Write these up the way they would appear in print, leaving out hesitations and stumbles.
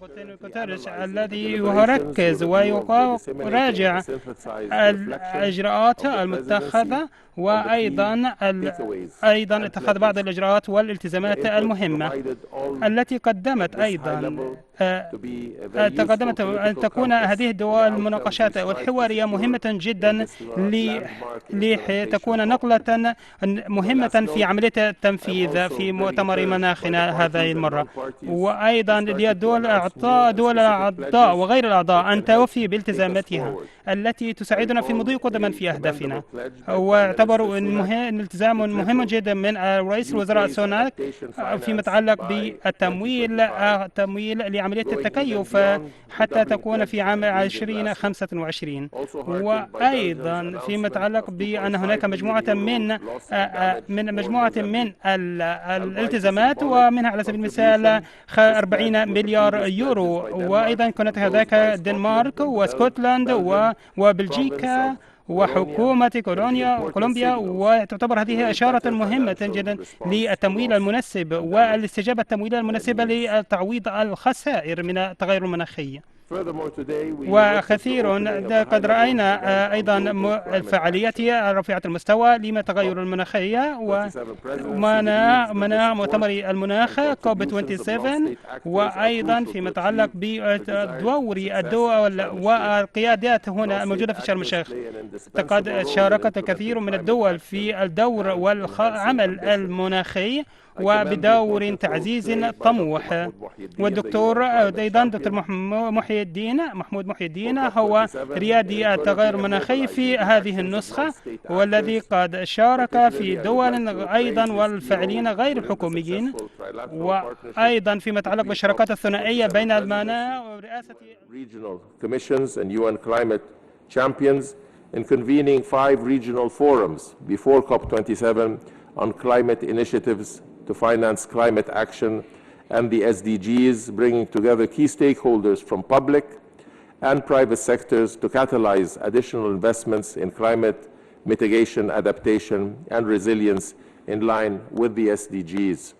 غوتيريش الذي يركز ويراجع الإجراءات المتخذة، وأيضا اتخذ بعض الإجراءات والالتزامات المهمة التي تقدمت أن تكون هذه الدول المناقشات والحوارية مهمة جدا لتكون نقلة مهمة في عملية التنفيذ في مؤتمر مناخنا هذه المرة، وأيضا للدول الأعضاء وغير الأعضاء أن توفي بالتزاماتها التي تساعدنا في المضي قدما في أهدافنا. واعتبروا أن الالتزام مهم جدا من رئيس الوزراء سوناك فيما يتعلق بالتمويل لعملية التكيف حتى تكون في عام 2025، وأيضا فيما يتعلق بأن هناك مجموعة من الالتزامات، ومنها على سبيل المثال 40 مليار يورو، وأيضا كانت هناك الدنمارك واسكتلندا وبلجيكا وحكومة كولومبيا، وتعتبر هذه إشارة مهمة جدا للتمويل المناسب والاستجابة التمويلية المناسبة لتعويض الخسائر من التغير المناخي. وكثير قد رأينا أيضا الفعاليات رفيعة المستوى لما تغير المناخية ومنع مؤتمر المناخ كوب 27، وأيضا فيما يتعلق بدور الدول والقيادات هنا الموجودة في شرم الشيخ. قد شاركت كثير من الدول في الدور والعمل المناخي وبدور تعزيز طموح. والدكتور أيضا دكتور محمود محي الدين هو ريادي التغير المناخي في هذه النسخة، والذي قد شارك في دول أيضا والفاعلين غير الحكوميين، وأيضا فيما يتعلق بالشراكات الثنائية بين المانا ورئاسة regional commissions and UN climate champions in convening 5 regional forums before COP27 on climate initiatives to finance climate action and the SDGs, bringing together key stakeholders from public and private sectors to catalyze additional investments in climate mitigation, adaptation, and resilience in line with the SDGs.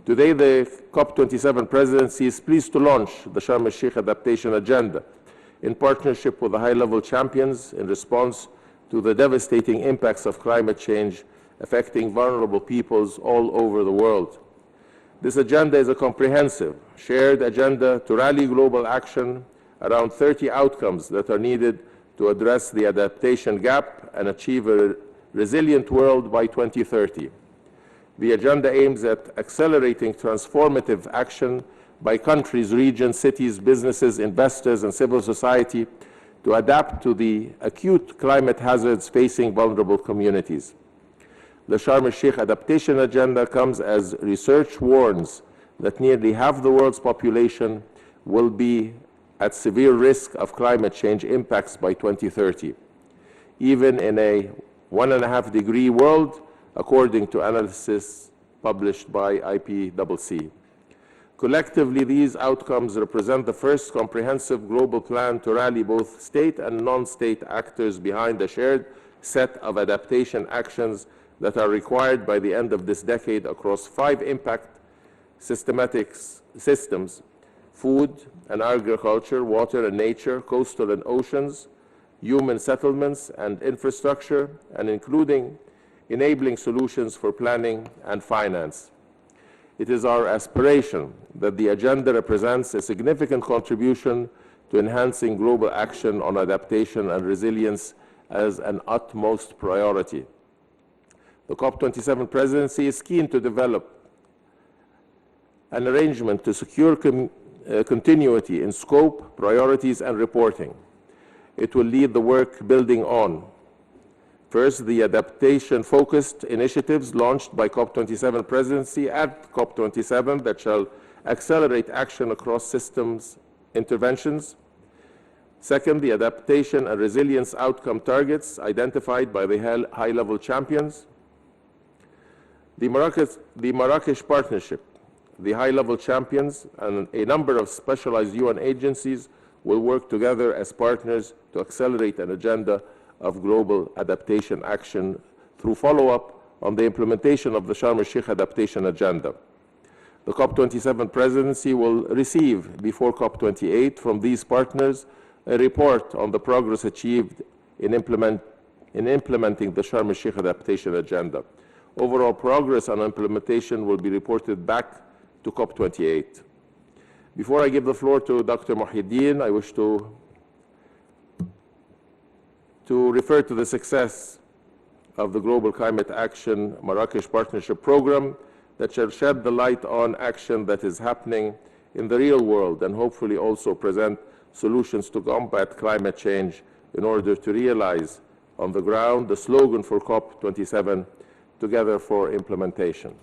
Today, the COP27 presidency is pleased to launch the Sharm el-Sheikh Adaptation Agenda in partnership with the high-level champions in response to the devastating impacts of climate change affecting vulnerable peoples all over the world. This agenda is a comprehensive, shared agenda to rally global action around 30 outcomes that are needed to address the adaptation gap and achieve a resilient world by 2030. The agenda aims at accelerating transformative action by countries, regions, cities, businesses, investors, and civil society to adapt to the acute climate hazards facing vulnerable communities. The Sharm el-Sheikh Adaptation Agenda comes as research warns that nearly half the world's population will be at severe risk of climate change impacts by 2030, even in a 1.5-degree world, according to analysis published by IPCC. Collectively, these outcomes represent the first comprehensive global plan to rally both state and non-state actors behind a shared set of adaptation actions that are required by the end of this decade across 5 impact systematic systems: food and agriculture, water and nature, coastal and oceans, human settlements and infrastructure, and including enabling solutions for planning and finance. It is our aspiration that the agenda represents a significant contribution to enhancing global action on adaptation and resilience as an utmost priority. The COP27 presidency is keen to develop an arrangement to secure continuity in scope, priorities, and reporting. It will lead the work building on, first, the adaptation-focused initiatives launched by COP27 presidency at COP27 that shall accelerate action across systems interventions. Second, the adaptation and resilience outcome targets identified by the high-level champions. The Marrakesh Partnership, the high-level champions, and a number of specialized UN agencies will work together as partners to accelerate an agenda of global adaptation action through follow-up on the implementation of the Sharm el-Sheikh Adaptation Agenda. The COP27 presidency will receive before COP28 from these partners a report on the progress achieved in implementing the Sharm el-Sheikh adaptation agenda. Overall progress on implementation will be reported back to COP28. Before I give the floor to Dr. Mohideen, I wish to refer to the success of the Global Climate Action Marrakesh Partnership Program that shall shed the light on action that is happening in the real world and hopefully also present solutions to combat climate change in order to realize on the ground the slogan for COP27, Together for Implementation.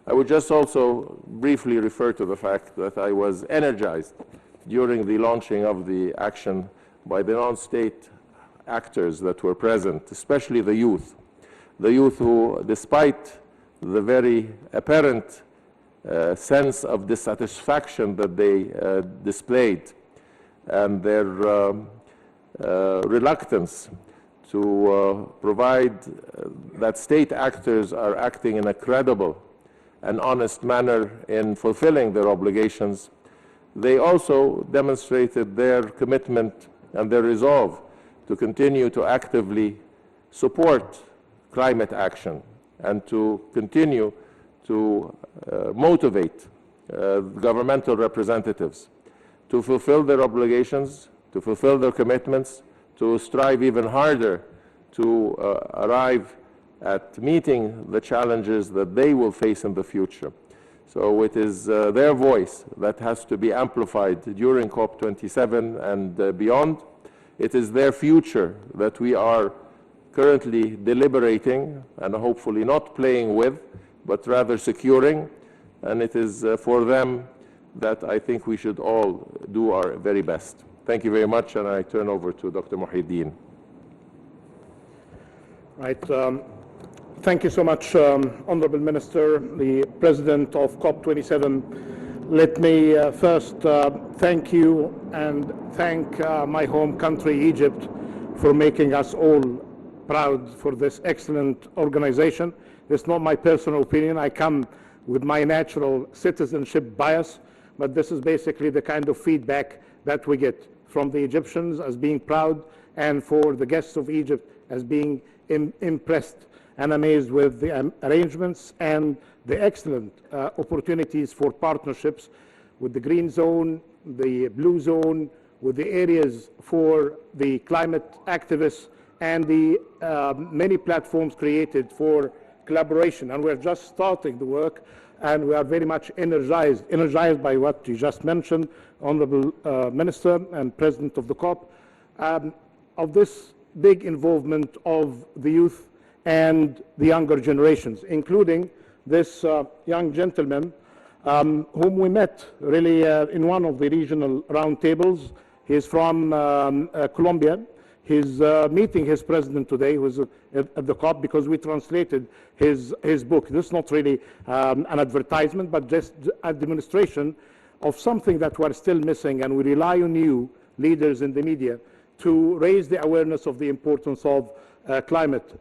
I would just also briefly refer to the fact that I was energized during the launching of the action by the non-state actors that were present, especially the youth who, despite the very apparent sense of dissatisfaction that they displayed and their reluctance to provide that state actors are acting in a credible and honest manner in fulfilling their obligations, they also demonstrated their commitment and their resolve to continue to actively support climate action and to continue to motivate governmental representatives to fulfill their obligations, to fulfill their commitments, to strive even harder to arrive at meeting the challenges that they will face in the future. So it is their voice that has to be amplified during COP27 and beyond. It is their future that we are currently deliberating and hopefully not playing with, but rather securing. And it is for them that I think we should all do our very best. Thank you very much, and I turn over to Dr. Mohideen. Right. Thank you so much, Honorable Minister, the President of COP27. Let me first thank you and thank my home country, Egypt, for making us all proud for this excellent organization. It's not my personal opinion. I come with my natural citizenship bias, but this is basically the kind of feedback that we get from the Egyptians as being proud and for the guests of Egypt as being impressed and amazed with the arrangements and the excellent opportunities for partnerships with the green zone, the blue zone, with the areas for the climate activists, and the many platforms created for collaboration. And we're just starting the work, and we are very much energized by what you just mentioned, Honorable Minister and President of the COP, of this big involvement of the youth and the younger generations, including this young gentleman whom we met really in one of the regional roundtables. He's from Colombia. He's meeting his president today, who is at the COP, because we translated his book. This is not really an advertisement, but just a demonstration of something that we're still missing, and we rely on you, leaders in the media, to raise the awareness of the importance of climate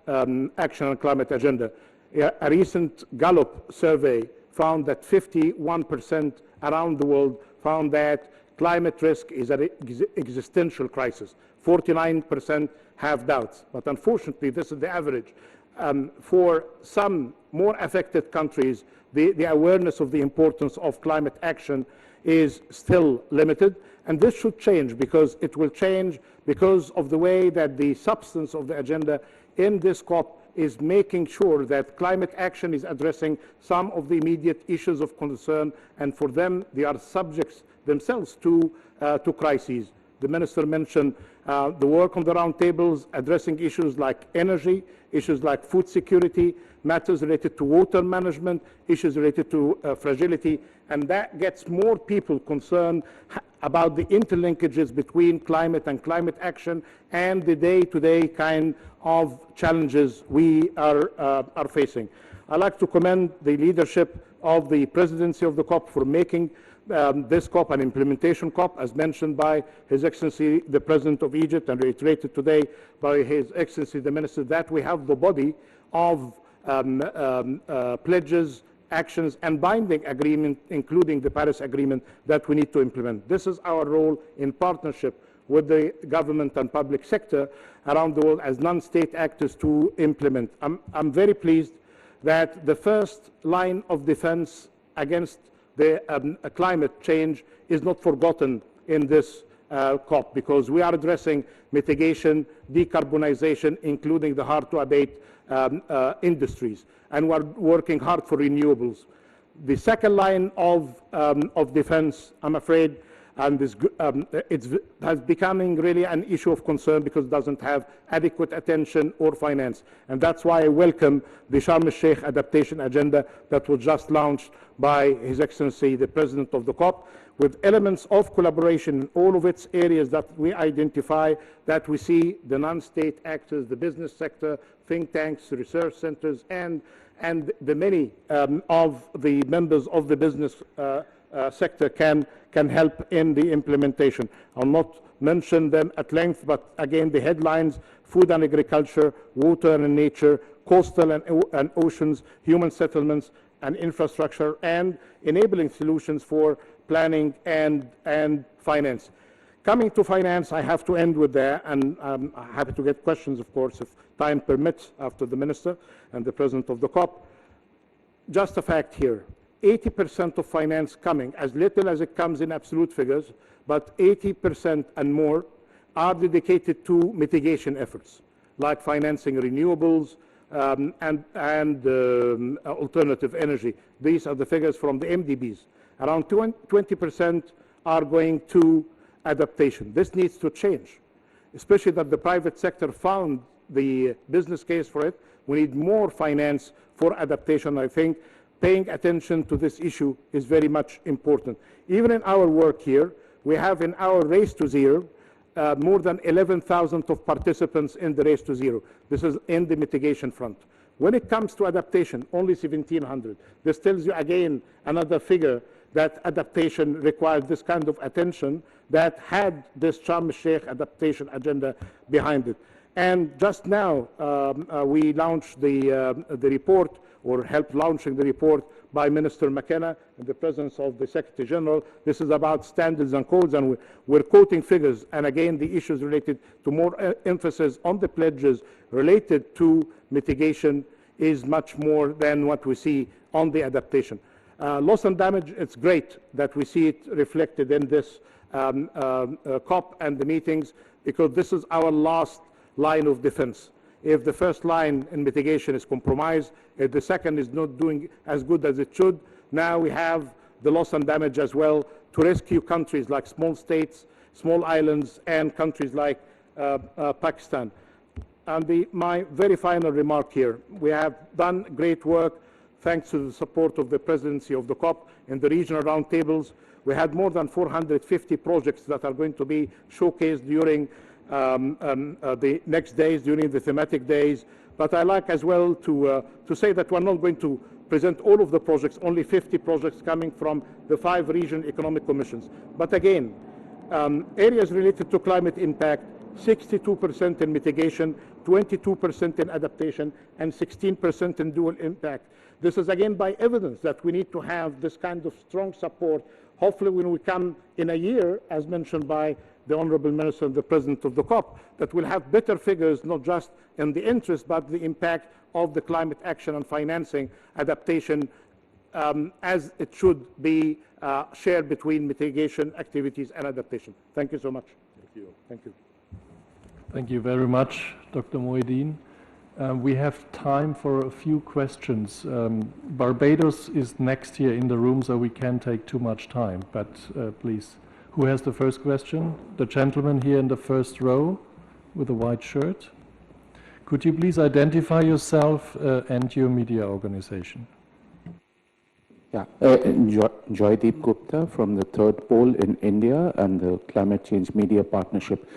action and climate agenda. A recent Gallup survey found that 51% around the world found that climate risk is an existential crisis. 49% have doubts, but unfortunately this is the average. For some more affected countries, the awareness of the importance of climate action is still limited, and this should change, because it will change because of the way that the substance of the agenda in this COP is making sure that climate action is addressing some of the immediate issues of concern, and for them, they are subjects themselves to crises. The Minister mentioned the work on the roundtables addressing issues like energy, issues like food security, matters related to water management, issues related to fragility, and that gets more people concerned about the interlinkages between climate and climate action and the day-to-day kind of challenges we are facing. I'd like to commend the leadership of the presidency of the COP for making this COP an implementation COP, as mentioned by His Excellency the President of Egypt and reiterated today by His Excellency the Minister, that we have the body of pledges actions and binding agreement, including the Paris Agreement, that we need to implement. This is our role in partnership with the government and public sector around the world as non-state actors to implement. I'm very pleased that the first line of defense against the climate change is not forgotten in this COP, because we are addressing mitigation, decarbonization, including the hard-to-abate industries, and we're working hard for renewables. The second line of defense, I'm afraid, and it's becoming really an issue of concern because it doesn't have adequate attention or finance. And that's why I welcome the Sharm el-Sheikh Adaptation Agenda that was just launched by His Excellency, the President of the COP, with elements of collaboration in all of its areas that we identify, that we see the non-state actors, the business sector, think tanks, research centers, and the many of the members of the business sector can help in the implementation. I'll not mention them at length, but again, the headlines: food and agriculture, water and nature, coastal and oceans, human settlements and infrastructure, and enabling solutions for planning and finance. Coming to finance, I have to end with that, and I'm happy to get questions, of course, if time permits, after the Minister and the President of the COP. Just a fact here: 80% of finance coming, as little as it comes in absolute figures, but 80% and more are dedicated to mitigation efforts, like financing renewables and alternative energy. These are the figures from the MDBs. Around 20% are going to adaptation. This needs to change, especially that the private sector found the business case for it. We need more finance for adaptation. I think paying attention to this issue is very much important. Even in our work here, we have in our Race to Zero more than 11,000 of participants in the Race to Zero. This is in the mitigation front. When it comes to adaptation, only 1,700. This tells you again another figure that adaptation requires this kind of attention, that had this Sharm el-Sheikh Adaptation Agenda behind it. And just now, we launched the report, or helped launching the report by Minister McKenna in the presence of the Secretary General. This is about standards and codes, and we're quoting figures. And again, the issues related to more emphasis on the pledges related to mitigation is much more than what we see on the adaptation. Loss and damage, it's great that we see it reflected in this COP and the meetings, because this is our last line of defense. If the first line in mitigation is compromised, if the second is not doing as good as it should, now we have the loss and damage as well to rescue countries like small states, small islands, and countries like Pakistan. And my very final remark here: we have done great work thanks to the support of the presidency of the COP in the regional roundtables. We had more than 450 projects that are going to be showcased during the next days, during the thematic days. But I like as well to say that we're not going to present all of the projects, only 50 projects coming from the 5 regional economic commissions. But again, areas related to climate impact: 62% in mitigation, 22% in adaptation, and 16% in dual impact. This is again by evidence that we need to have this kind of strong support. Hopefully when we come in a year, as mentioned by the Honorable Minister and the President of the COP, that we'll have better figures, not just in the interest, but the impact of the climate action and financing adaptation as it should be shared between mitigation activities and adaptation. Thank you so much. Thank you. Thank you. Thank you very much, Dr. Moeddine. We have time for a few questions. Barbados is next here in the room, so we can't take too much time, but please. Who has the first question? The gentleman here in the first row with the white shirt. Could you please identify yourself and your media organization? Yeah, Joydeep Gupta from the Third Pole in India and the Climate Change Media Partnership.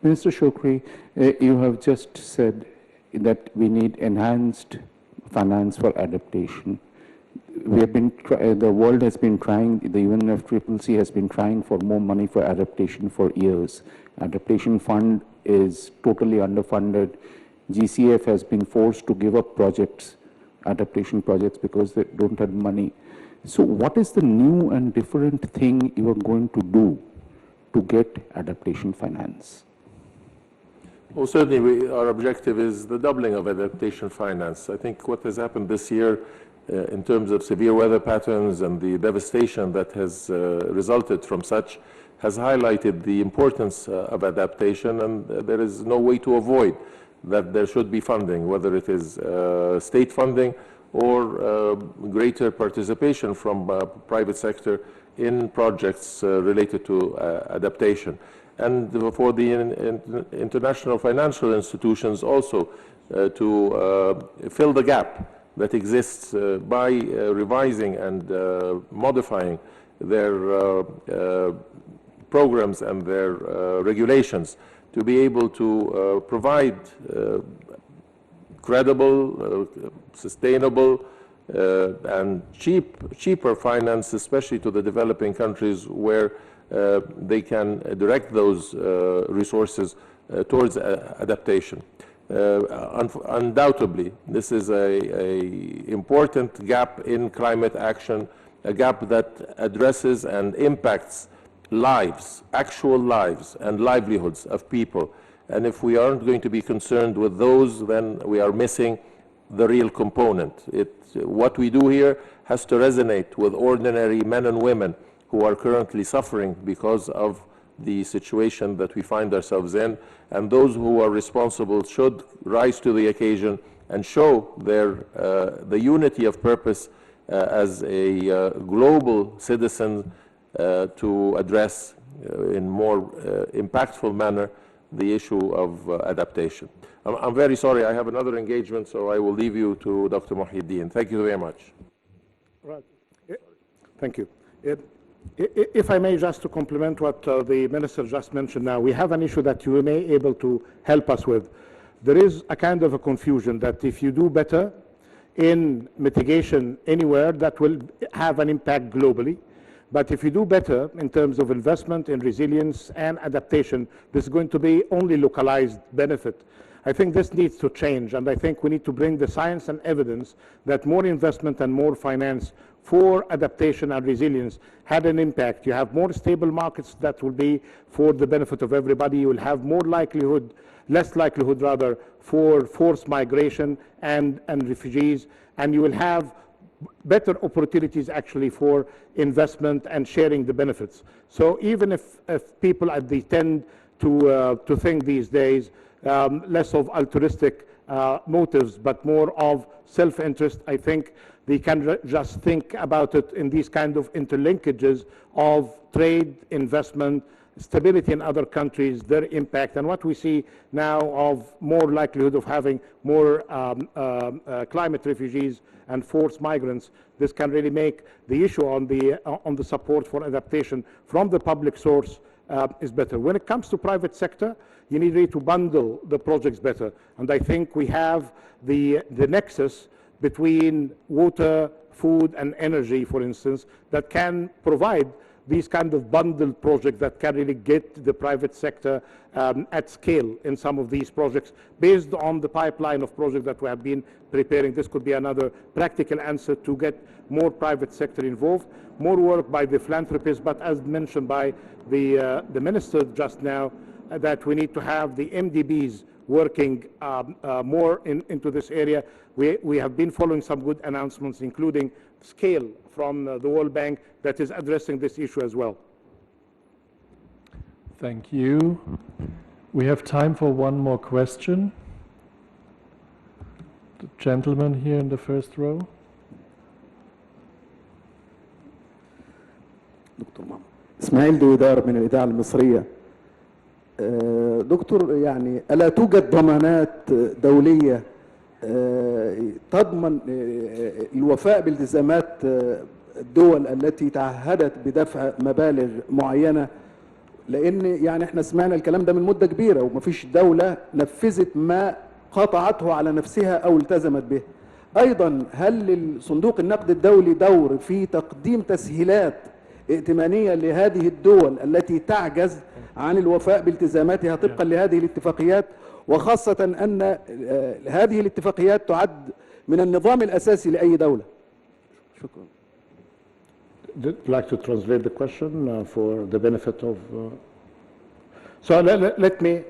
Minister Shokri, you have just said that we need enhanced finance for adaptation. We have been, the world has been trying, the UNFCCC has been trying for more money for adaptation for years. Adaptation fund is totally underfunded. GCF has been forced to give up projects adaptation projects because they don't have money. So what is the new and different thing you are going to do to get adaptation finance? Well, certainly our objective is the doubling of adaptation finance. I think what has happened this year in terms of severe weather patterns and the devastation that has resulted from such has highlighted the importance of adaptation, and there is no way to avoid that there should be funding, whether it is state funding or greater participation from private sector in projects related to adaptation. And for the international financial institutions also to fill the gap that exists by revising and modifying their programs and their regulations to be able to provide credible, sustainable, and cheaper finance, especially to the developing countries where they can direct those resources towards adaptation. Undoubtedly, this is an important gap in climate action, a gap that addresses and impacts lives, actual lives and livelihoods of people. And if we aren't going to be concerned with those, then we are missing the real component. What we do here has to resonate with ordinary men and women who are currently suffering because of the situation that we find ourselves in, and those who are responsible should rise to the occasion and show the unity of purpose as a global citizen to address in more impactful manner the issue of adaptation. I'm very sorry, I have another engagement, so I will leave you to Dr. Mohyeddin. Thank you very much. Right. Thank you. If I may, just to complement what the Minister just mentioned now, we have an issue that you may be able to help us with. There is a kind of a confusion that if you do better in mitigation anywhere, that will have an impact globally. But if you do better in terms of investment in resilience and adaptation, this is going to be only localized benefit. I think this needs to change, and I think we need to bring the science and evidence that more investment and more finance for adaptation and resilience had an impact. You have more stable markets that will be for the benefit of everybody. You will have more likelihood, less likelihood rather, for forced migration and refugees, and you will have better opportunities actually for investment and sharing the benefits. So even if people tend to think these days less of altruistic motives but more of self-interest, I think they can just think about it in these kind of interlinkages of trade, investment, stability in other countries, their impact, and what we see now of more likelihood of having more climate refugees and forced migrants. This can really make the issue on the support for adaptation from the public source is better. When it comes to private sector, you need really to bundle the projects better, and I think we have the nexus between water, food, and energy, for instance, that can provide these kind of bundled projects that can really get the private sector at scale in some of these projects. Based on the pipeline of projects that we have been preparing, this could be another practical answer to get more private sector involved, more work by the philanthropists, but as mentioned by the Minister just now, that we need to have the MDBs working more into this area. We have been following some good announcements, including scale from the World Bank that is addressing this issue as well. Thank you. We have time for one more question. The gentleman here in the first row. دكتور محمد إسماعيل دويدار من الإذاعة المصرية. دكتور، يعني ألا توجد ضمانات دولية تضمن الوفاء بالتزامات الدول التي تعهدت بدفع مبالغ معينة؟ لأن يعني احنا سمعنا الكلام ده من مدة كبيرة ومفيش دولة نفذت ما قطعته على نفسها أو التزمت به. أيضا هل لصندوق النقد الدولي دور في تقديم تسهيلات ائتمانية لهذه الدول التي تعجز عن الوفاء بالتزاماتها طبقا لهذه الاتفاقيات، وخاصة أن هذه الاتفاقيات تعد من النظام الأساسي لأي دولة. شكرا. Would you like to translate the question for the benefit of... So let me...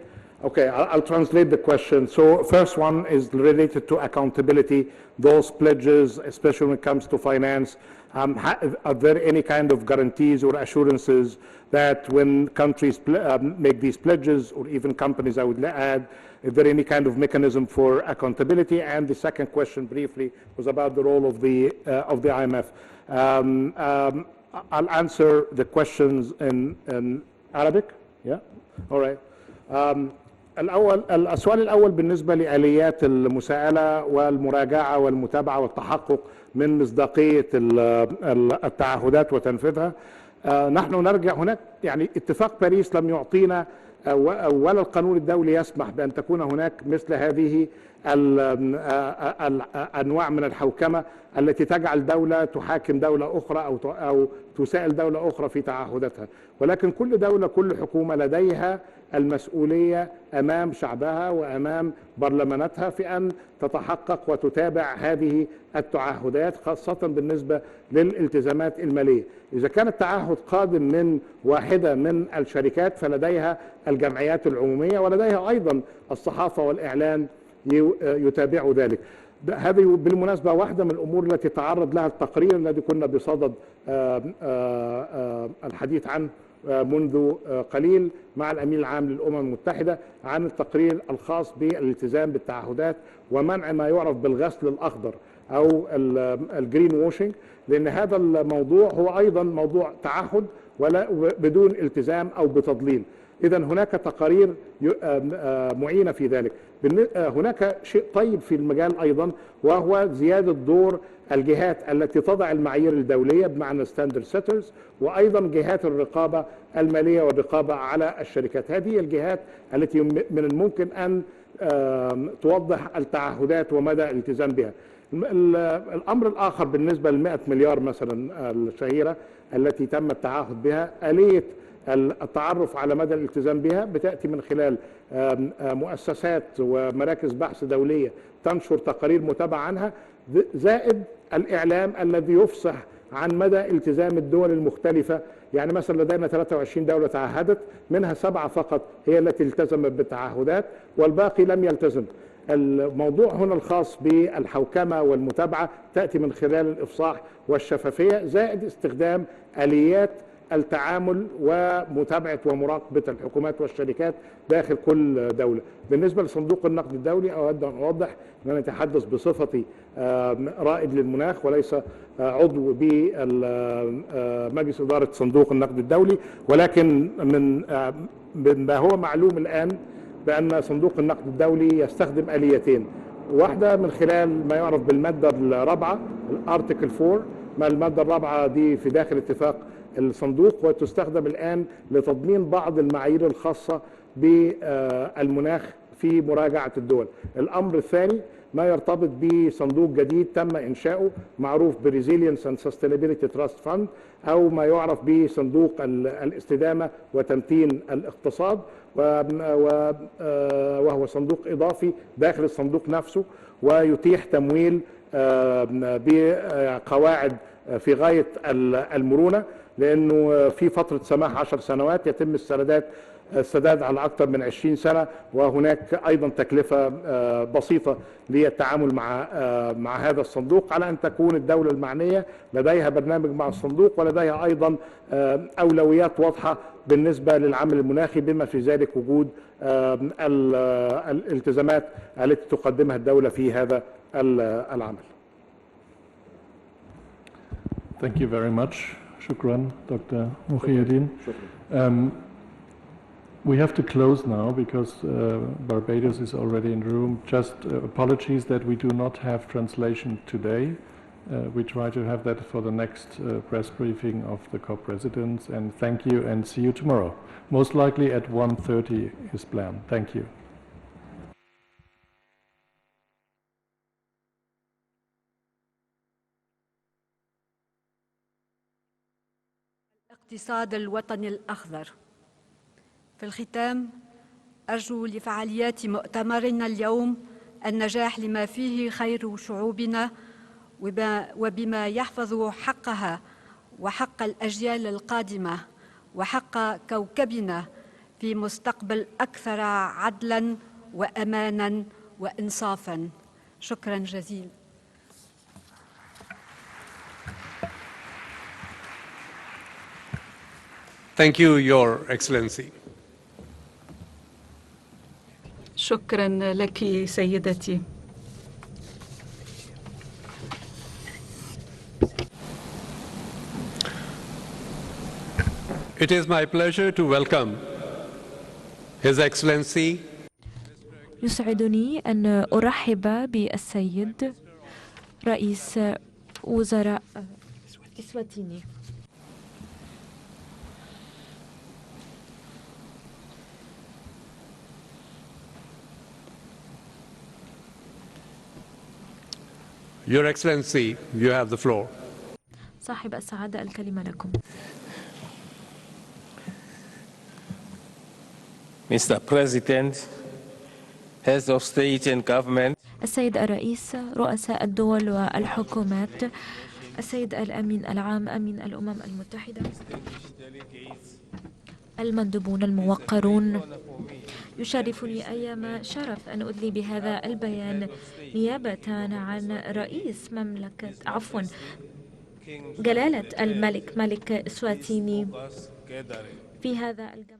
Okay, I'll translate the question. So first one is related to accountability, those pledges, especially when it comes to finance. Are there any kind of guarantees or assurances that when countries make these pledges, or even companies, I would add, is there any kind of mechanism for accountability? And the second question briefly was about the role of the IMF. I'll answer the questions in Arabic. Yeah? All right. السؤال الأول بالنسبة لآليات المساءلة والمراجعة والمتابعة والتحقق من مصداقية التعهدات وتنفيذها. نحن نرجع هناك، يعني اتفاق باريس لم يعطينا ولا القانون الدولي يسمح بأن تكون هناك مثل هذه الأنواع من الحوكمة التي تجعل دولة تحاكم دولة أخرى أو تسائل دولة أخرى في تعهداتها، ولكن كل دولة كل حكومة لديها المسؤولية أمام شعبها وأمام برلماناتها في أن تتحقق وتتابع هذه التعهدات، خاصة بالنسبة للالتزامات المالية. إذا كان التعهد قادم من واحدة من الشركات فلديها الجمعيات العمومية ولديها أيضا الصحافة والإعلان يتابعوا ذلك. هذه بالمناسبة واحدة من الأمور التي تعرض لها التقرير الذي كنا بصدد الحديث عنه منذ قليل مع الأمين العام للأمم المتحدة، عن التقرير الخاص بالالتزام بالتعهدات ومنع ما يعرف بالغسل الأخضر أو الجرين ووشنج، لأن هذا الموضوع هو أيضا موضوع تعهد ولا بدون التزام أو بتضليل. إذا هناك تقارير معينة في ذلك. هناك شيء طيب في المجال أيضا، وهو زيادة دور الجهات التي تضع المعايير الدولية بمعنى ستاندرد سيترز، وأيضا جهات الرقابة المالية والرقابة على الشركات. هذه الجهات التي من الممكن أن توضح التعهدات ومدى الالتزام بها. الأمر الآخر بالنسبة ل100 مليار مثلا الشهيرة التي تم التعهد بها، آلية التعرف على مدى الالتزام بها بتأتي من خلال مؤسسات ومراكز بحث دولية تنشر تقارير متابعة عنها، زائد الإعلام الذي يفصح عن مدى التزام الدول المختلفة. يعني مثلا لدينا 23 دولة تعهدت، منها 7 فقط هي التي التزمت بالتعهدات والباقي لم يلتزم. الموضوع هنا الخاص بالحوكمة والمتابعة تأتي من خلال الإفصاح والشفافية، زائد استخدام آليات التعامل ومتابعة ومراقبة الحكومات والشركات داخل كل دولة. بالنسبة لصندوق النقد الدولي أود أن أوضح أن أنا أتحدث بصفتي رائد للمناخ وليس عضو بمجلس إدارة صندوق النقد الدولي، ولكن من ما هو معلوم الآن بأن صندوق النقد الدولي يستخدم آليتين، واحدة من خلال ما يعرف بالمادة الرابعة الارتيكل 4، ما المادة الرابعة دي في داخل اتفاق الصندوق، وتستخدم الآن لتضمين بعض المعايير الخاصة بالمناخ في مراجعة الدول. الأمر الثاني ما يرتبط بصندوق جديد تم إنشاؤه معروف بريزيلينس اند سستينابيلتي تراست فاند، أو ما يعرف بصندوق الاستدامة وتمتين الاقتصاد، وهو صندوق إضافي داخل الصندوق نفسه، ويتيح تمويل بقواعد في غاية المرونة، لأنه في فترة سماح 10 سنوات يتم السداد على أكثر من 20 سنة، وهناك أيضا تكلفة بسيطة للتعامل مع هذا الصندوق، على أن تكون الدولة المعنية لديها برنامج مع الصندوق ولديها أيضا أولويات واضحة بالنسبة للعمل المناخي، بما في ذلك وجود الالتزامات التي تقدمها الدولة في هذا العمل. Thank you very much. Shukran, Dr. Muhyiddin. We have to close now because Barbados is already in the room. Just apologies that we do not have translation today. We try to have that for the next press briefing of the COP presidents. And thank you and see you tomorrow. Most likely at 1:30 is planned. Thank you. الاقتصاد الوطني الأخضر. في الختام أرجو لفعاليات مؤتمرنا اليوم النجاح لما فيه خير شعوبنا وبما يحفظ حقها وحق الأجيال القادمة وحق كوكبنا في مستقبل أكثر عدلاً وأماناً وإنصافاً. شكراً جزيلاً. Thank you, Your Excellency. شكرا لك سيدتي. It is my pleasure to welcome His Excellency. يسعدني أن أرحب بالسيد رئيس وزراء إسواتيني. Your Excellency, you have the floor. صاحب السعادة الكلمة لكم. Mr. President, Heads of State and Government, السيد الرئيس، رؤساء الدول والحكومات، السيد الأمين العام أمين الأمم المتحدة، المندوبون الموقرون، يشرفني أيما شرف أن أدلي بهذا البيان نيابة عن رئيس جلالة الملك ملك إسواتيني في هذا الجمع.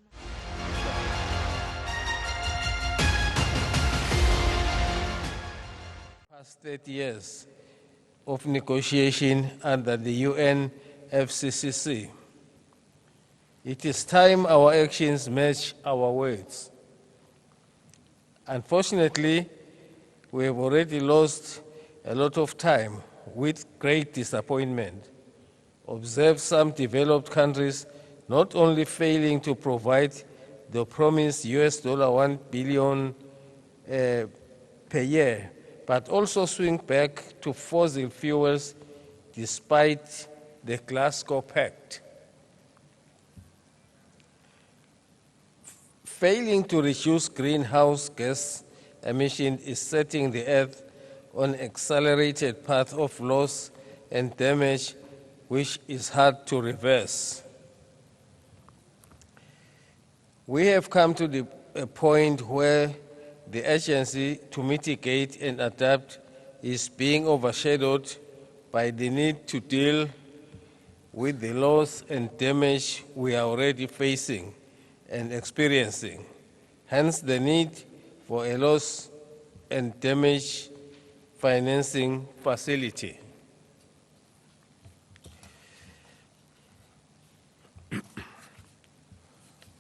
past 30 years of negotiation under the UN FCCC. It is time our actions match our words. Unfortunately, we have already lost a lot of time with great disappointment. Observe some developed countries not only failing to provide the promised $1 billion per year, but also swing back to fossil fuels despite the Glasgow Pact. Failing to reduce greenhouse gas emissions is setting the Earth on an accelerated path of loss and damage, which is hard to reverse. We have come to a point where the urgency to mitigate and adapt is being overshadowed by the need to deal with the loss and damage we are already facing and experiencing. Hence the need for a loss and damage financing facility.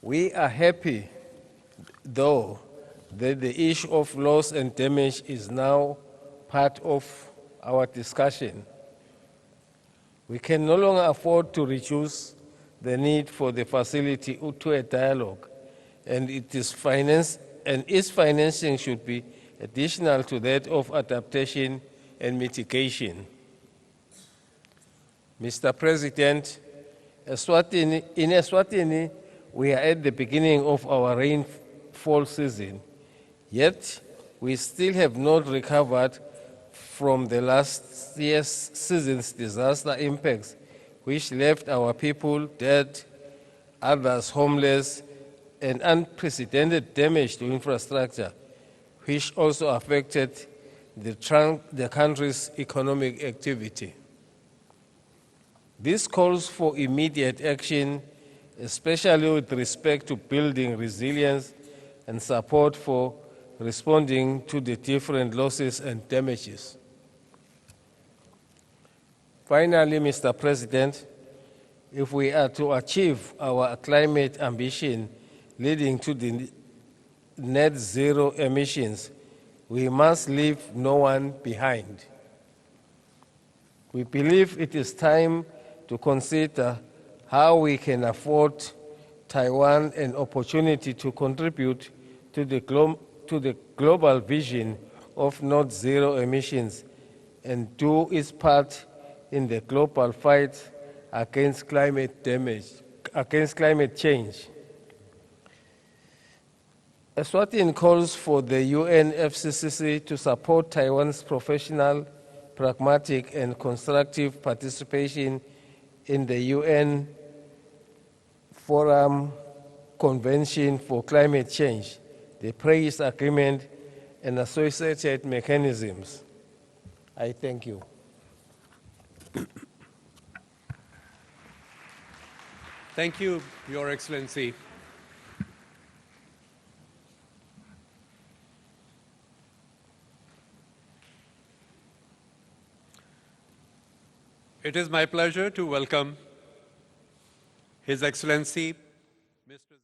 We are happy, though, that the issue of loss and damage is now part of our discussion. We can no longer afford to reduce the need for the facility to a dialogue, and its financing should be additional to that of adaptation and mitigation. Mr. President, in Eswatini, we are at the beginning of our rainfall season, yet we still have not recovered from the last year's season's disaster impacts, which left our people dead, others homeless, and unprecedented damage to infrastructure, which also affected the country's economic activity. This calls for immediate action, especially with respect to building resilience and support for responding to the different losses and damages. Finally, Mr. President, if we are to achieve our climate ambition leading to the net zero emissions, we must leave no one behind. We believe it is time to consider how we can afford Taiwan an opportunity to contribute to the global vision of net zero emissions and do its part in the global fight against climate change. Eswatini calls for the UNFCCC to support Taiwan's professional, pragmatic, and constructive participation in the UN Forum Convention for Climate Change, the Paris Agreement, and associated mechanisms. I thank you. Thank you, Your Excellency. It is my pleasure to welcome His Excellency, Mr.